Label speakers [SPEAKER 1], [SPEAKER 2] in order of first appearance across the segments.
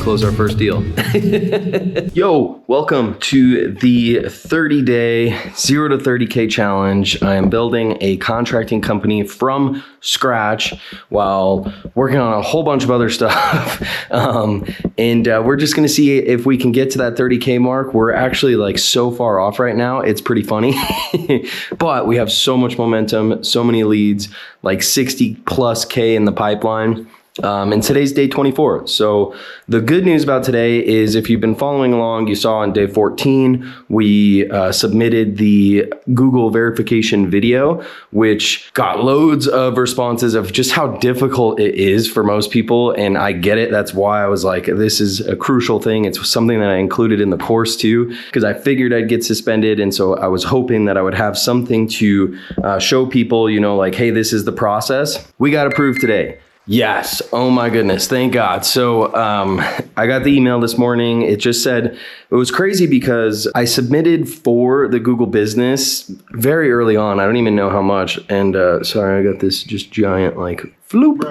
[SPEAKER 1] close our first deal. Yo, welcome to the 30-day 0 to 30K challenge. I am building a contracting company from scratch while working on a whole bunch of other stuff. And we're just going to see if we can get to that 30K mark. We're actually like so far off right now. It's pretty funny, but we have so much momentum, so many leads, like 60 plus K in the pipeline. And today's day 24. So the good news about today is if you've been following along, you saw on day 14, we submitted the Google verification video, which got loads of responses of just how difficult it is for most people. And I get it. That's why I was like, this is a crucial thing. It's something that I included in the course too, because I figured I'd get suspended. And so I was hoping that I would have something to show people, you know, like, hey, this is the process. We got approved today. Yes. Oh my goodness. Thank God. So I got the email this morning. It just said, it was crazy because I submitted for the Google business very early on. I don't even know how much. And sorry, I got this just giant like floop.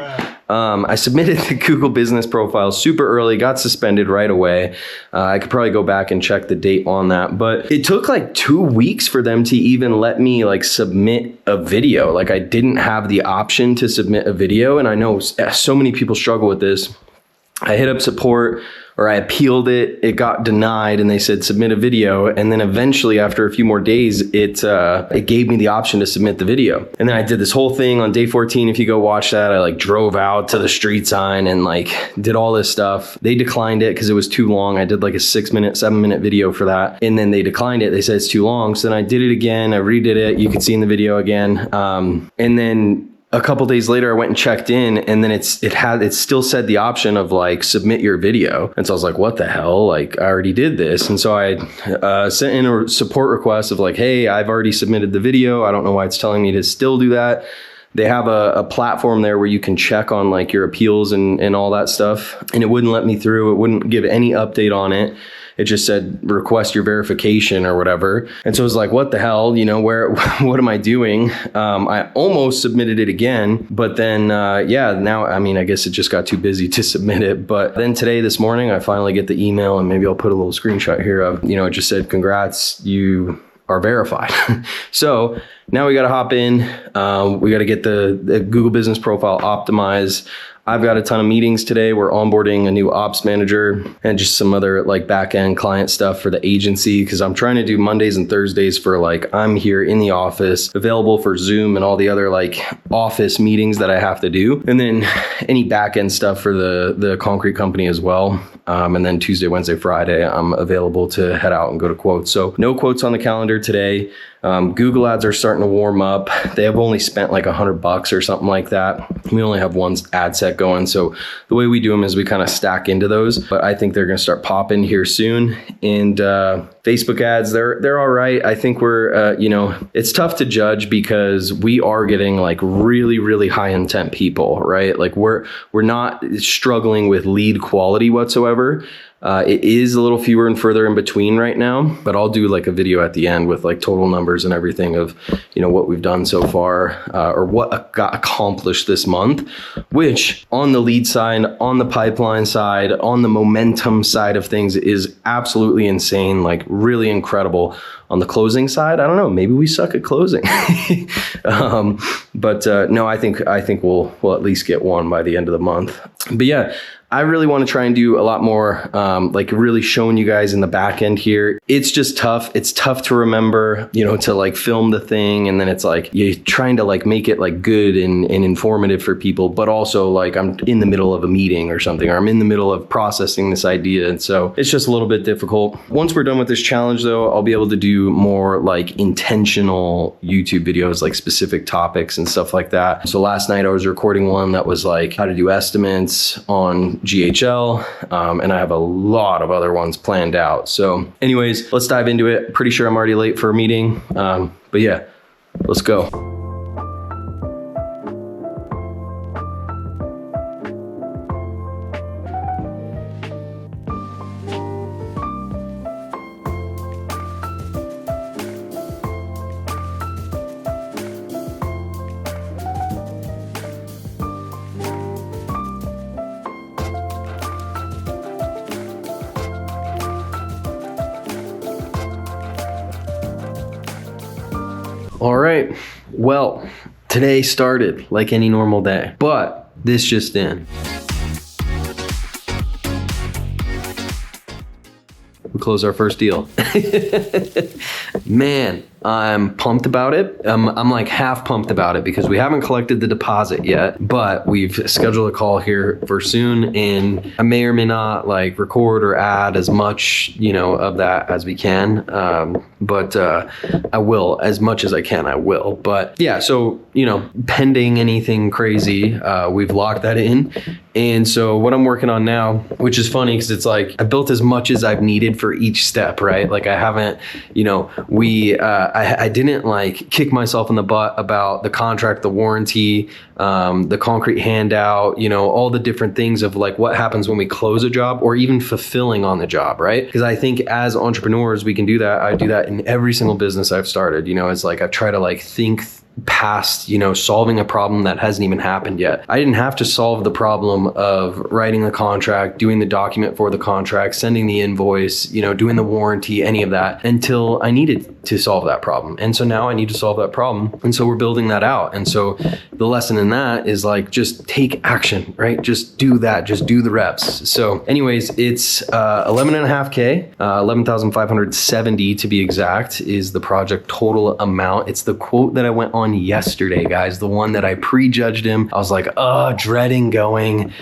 [SPEAKER 1] I submitted the Google business profile super early, got suspended right away. I could probably go back and check the date on that, but it took like 2 weeks for them to even let me like submit a video. Like I didn't have the option to submit a video. And I know so many people struggle with this. I hit up support or I appealed it, it got denied and they said submit a video. And then eventually after a few more days, it gave me the option to submit the video. And then I did this whole thing on day 14. If you go watch that, I like drove out to the street sign and like did all this stuff. They declined it because it was too long. I did like a 7-minute video for that. And then they declined it. They said it's too long. So then I did it again. I redid it. You can see in the video again. And then a couple days later, I went and checked in and then it still said the option of like submit your video. And so I was like, what the hell? Like I already did this. And so I sent in a support request of like, hey, I've already submitted the video. I don't know why it's telling me to still do that. They have a platform there where you can check on like your appeals and all that stuff. And it wouldn't let me through. It wouldn't give any update on it. It just said request your verification or whatever. And so it was like, what the hell, you know, what am I doing? I almost submitted it again, but then, now, I mean, I guess it just got too busy to submit it. But then today, this morning, I finally get the email and maybe I'll put a little screenshot here of, you know, it just said, congrats, you are verified. So now we got to hop in. We got to get the Google business profile optimized. I've got a ton of meetings today. We're onboarding a new ops manager and just some other like back-end client stuff for the agency because I'm trying to do Mondays and Thursdays for like I'm here in the office, available for Zoom and all the other like office meetings that I have to do. And then any back-end stuff for the concrete company as well. And then Tuesday, Wednesday, Friday, I'm available to head out and go to quotes. So no quotes on the calendar today. Google ads are starting to warm up. They have only spent like $100 or something like that. We only have one ad set going. So the way we do them is we kind of stack into those, but I think they're going to start popping here soon. And Facebook ads, they're all right. I think we're, it's tough to judge because we are getting like really, really high intent people, right? Like we're not struggling with lead quality whatsoever. It is a little fewer and further in between right now, but I'll do like a video at the end with like total numbers and everything of, you know, what we've done so far or what got accomplished this month, which on the lead side, on the pipeline side, on the momentum side of things is absolutely insane, like really incredible. On the closing side, I don't know, maybe we suck at closing. But no, I think we'll at least get one by the end of the month. But yeah, I really want to try and do a lot more, like really showing you guys in the back end here. It's just tough. It's tough to remember, you know, to like film the thing. And then it's like, you're trying to like make it like good and informative for people, but also like I'm in the middle of a meeting or something, or I'm in the middle of processing this idea. And so it's just a little bit difficult. Once we're done with this challenge though, I'll be able to do more like intentional YouTube videos, like specific topics and stuff like that. So last night I was recording one that was like how to do estimates on GHL, and I have a lot of other ones planned out. So anyways, let's dive into it. Pretty sure I'm already late for a meeting, but yeah, let's go. All right. Well, today started like any normal day, but this just in. We closed our first deal. Man, I'm pumped about it. I'm like half pumped about it because we haven't collected the deposit yet, but we've scheduled a call here for soon, and I may or may not like record or add as much, of that as we can. But I will, as much as I can, I will. But yeah, so, pending anything crazy, we've locked that in. And so what I'm working on now, which is funny because it's like I built as much as I've needed for each step, right? Like I haven't, I didn't like kick myself in the butt about the contract, the warranty, the concrete handout, all the different things of like what happens when we close a job or even fulfilling on the job, right? Because I think as entrepreneurs, we can do that. I do that in every single business I've started. It's like I try to like think past, solving a problem that hasn't even happened yet. I didn't have to solve the problem of writing the contract, doing the document for the contract, sending the invoice, doing the warranty, any of that until I needed to solve that problem. And so now I need to solve that problem. And so we're building that out. And so the lesson in that is like, just take action, right? Just do that. Just do the reps. So anyways, it's 11.5K, 11,570 to be exact is the project total amount. It's the quote that I went on yesterday, guys, the one that I prejudged him. I was like, dreading going,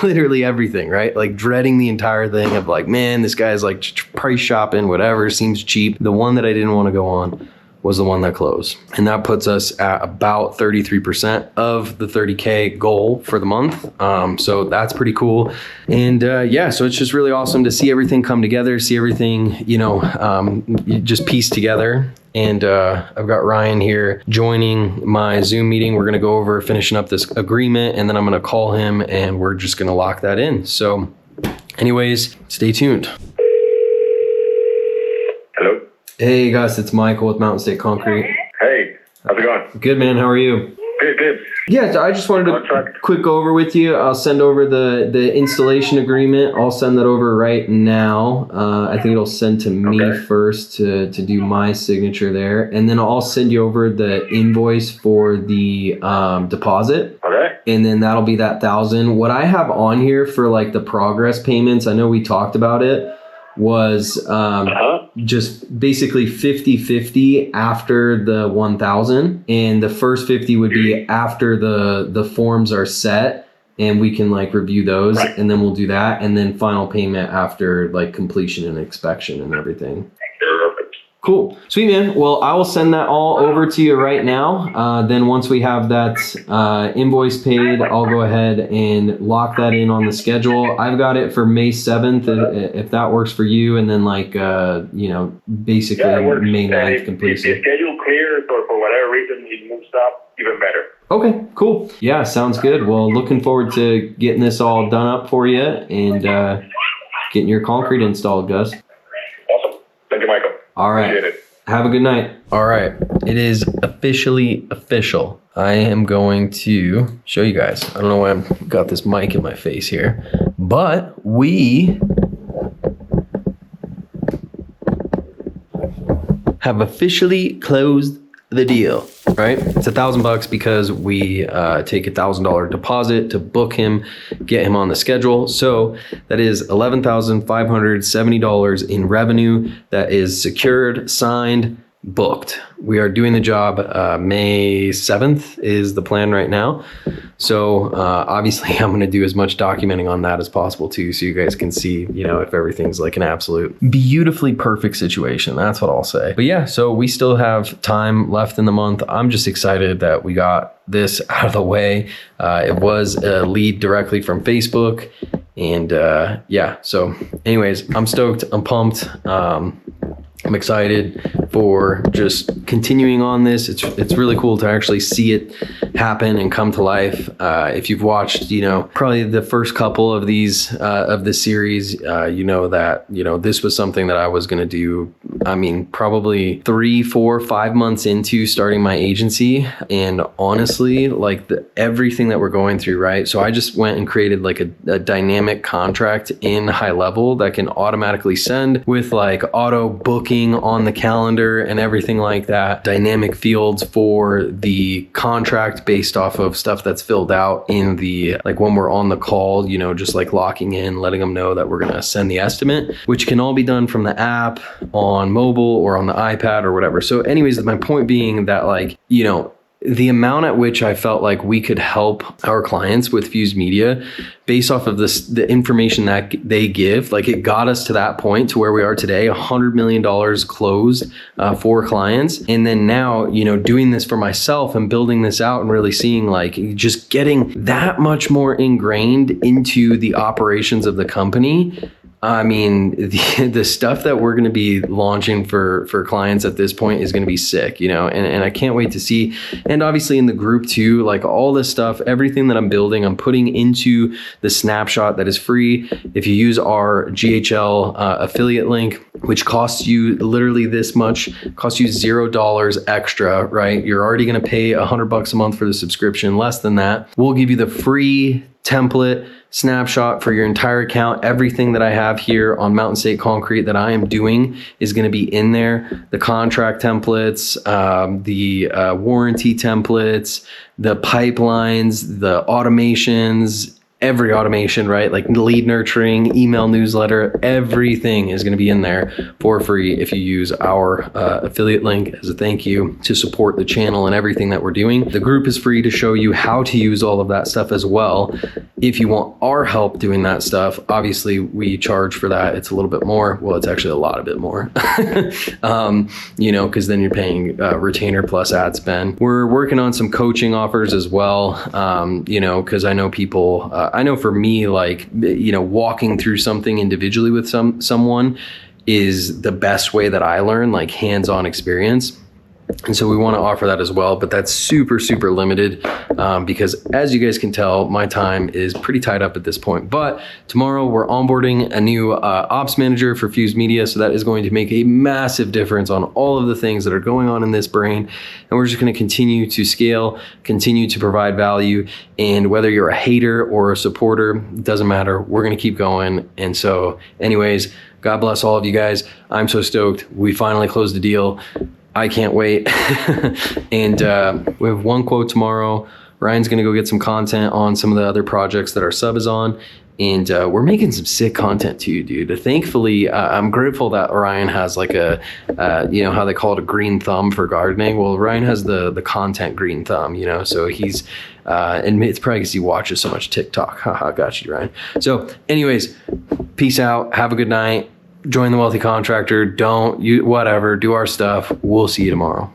[SPEAKER 1] literally everything, right? Like dreading the entire thing of like, man, this guy's like price shopping, whatever, seems cheap. The one that I didn't want to go on was the one that closed. And that puts us at about 33% of the 30K goal for the month. So that's pretty cool. And so it's just really awesome to see everything come together, see everything, just piece together. And I've got Ryan here joining my Zoom meeting. We're going to go over finishing up this agreement, and then I'm going to call him and we're just going to lock that in. So anyways, stay tuned.
[SPEAKER 2] Hello.
[SPEAKER 1] Hey guys, it's Michael with Mountain State Concrete.
[SPEAKER 2] Hey, how's it going?
[SPEAKER 1] Good, man. How are you?
[SPEAKER 2] Good.
[SPEAKER 1] Yeah, I just wanted to quick go over with you. I'll send over the installation agreement. I'll send that over right now. I think it'll send to me first to do my signature there. And then I'll send you over the invoice for the deposit. Okay. And then that'll be that 1,000. What I have on here for like the progress payments, I know we talked about it, was just basically 50-50 after the 1,000, and the first 50 would be after the forms are set and we can like review those, and then we'll do that, and then final payment after like completion and inspection and everything. Cool. Sweet, man. Well, I will send that all over to you right now. Then once we have that invoice paid, I'll go ahead and lock that in on the schedule. I've got it for May 7th, if that works for you. And then like, basically May 9th completion.
[SPEAKER 2] If the schedule clears or for whatever reason it moves up, even better.
[SPEAKER 1] Okay, cool. Yeah, sounds good. Well, looking forward to getting this all done up for you and getting your concrete installed, Gus.
[SPEAKER 2] Awesome. Thank you, Michael.
[SPEAKER 1] All right. Have a good night. All right. It is officially official. I am going to show you guys. I don't know why I've got this mic in my face here, but we have officially closed the deal, right? It's $1,000 because we take $1,000 deposit to book him, get him on the schedule. So that is $11,570 in revenue that is secured, signed, booked. We are doing the job. May 7th is the plan right now. So obviously I'm going to do as much documenting on that as possible too, so you guys can see, if everything's like an absolute beautifully perfect situation. That's what I'll say. But yeah, so we still have time left in the month. I'm just excited that we got this out of the way. It was a lead directly from Facebook. And so anyways, I'm stoked. I'm pumped. I'm excited for just continuing on this. It's really cool to actually see it happen and come to life. If you've watched, probably the first couple of these of this series, that this was something that I was going to do. I mean, probably 3, 4, 5 months into starting my agency, and honestly, like everything that we're going through, right? So I just went and created like a dynamic contract in High Level that can automatically send with like auto booking on the calendar and everything like that. Dynamic fields for the contract based off of stuff that's filled out in the, like when we're on the call, just like locking in, letting them know that we're going to send the estimate, which can all be done from the app on mobile or on the iPad or whatever. So anyways, my point being that like, the amount at which I felt like we could help our clients with Fuse Media based off of the information that they give, like it got us to that point to where we are today, $100 million closed for clients. And then now, doing this for myself and building this out and really seeing like just getting that much more ingrained into the operations of the company. I mean, the stuff that we're going to be launching for clients at this point is going to be sick, and I can't wait to see. And obviously in the group too, like all this stuff, everything that I'm building, I'm putting into the snapshot that is free. If you use our GHL affiliate link, which costs you literally this much, costs you $0 extra, right? You're already going to pay $100 a month for the subscription, less than that. We'll give you the free template snapshot for your entire account. Everything that I have here on Mountain State Concrete that I am doing is going to be in there. The contract templates, the warranty templates, the pipelines, the automations, every automation, right? Like lead nurturing, email newsletter, everything is going to be in there for free if you use our affiliate link as a thank you to support the channel and everything that we're doing. The group is free to show you how to use all of that stuff as well. If you want our help doing that stuff, obviously we charge for that. It's a little bit more. Well, it's actually a lot of bit more, because then you're paying retainer plus ad spend. We're working on some coaching offers as well, because I know people, I know for me, like, walking through something individually with someone is the best way that I learn, like hands-on experience. And so we want to offer that as well, but that's super, super limited because as you guys can tell, my time is pretty tied up at this point. But tomorrow we're onboarding a new ops manager for Fuse Media. So that is going to make a massive difference on all of the things that are going on in this brain. And we're just going to continue to scale, continue to provide value. And whether you're a hater or a supporter, it doesn't matter. We're going to keep going. And so anyways, God bless all of you guys. I'm so stoked. We finally closed the deal. I can't wait. And we have one quote tomorrow. Ryan's going to go get some content on some of the other projects that our sub is on. And we're making some sick content too, dude. Thankfully, I'm grateful that Ryan has like a, how they call it, a green thumb for gardening. Well, Ryan has the content green thumb, so he's, and it's probably because he watches so much TikTok. Haha, got you, Ryan. So anyways, peace out. Have a good night. Join the Wealthy Contractor. Do our stuff. We'll see you tomorrow.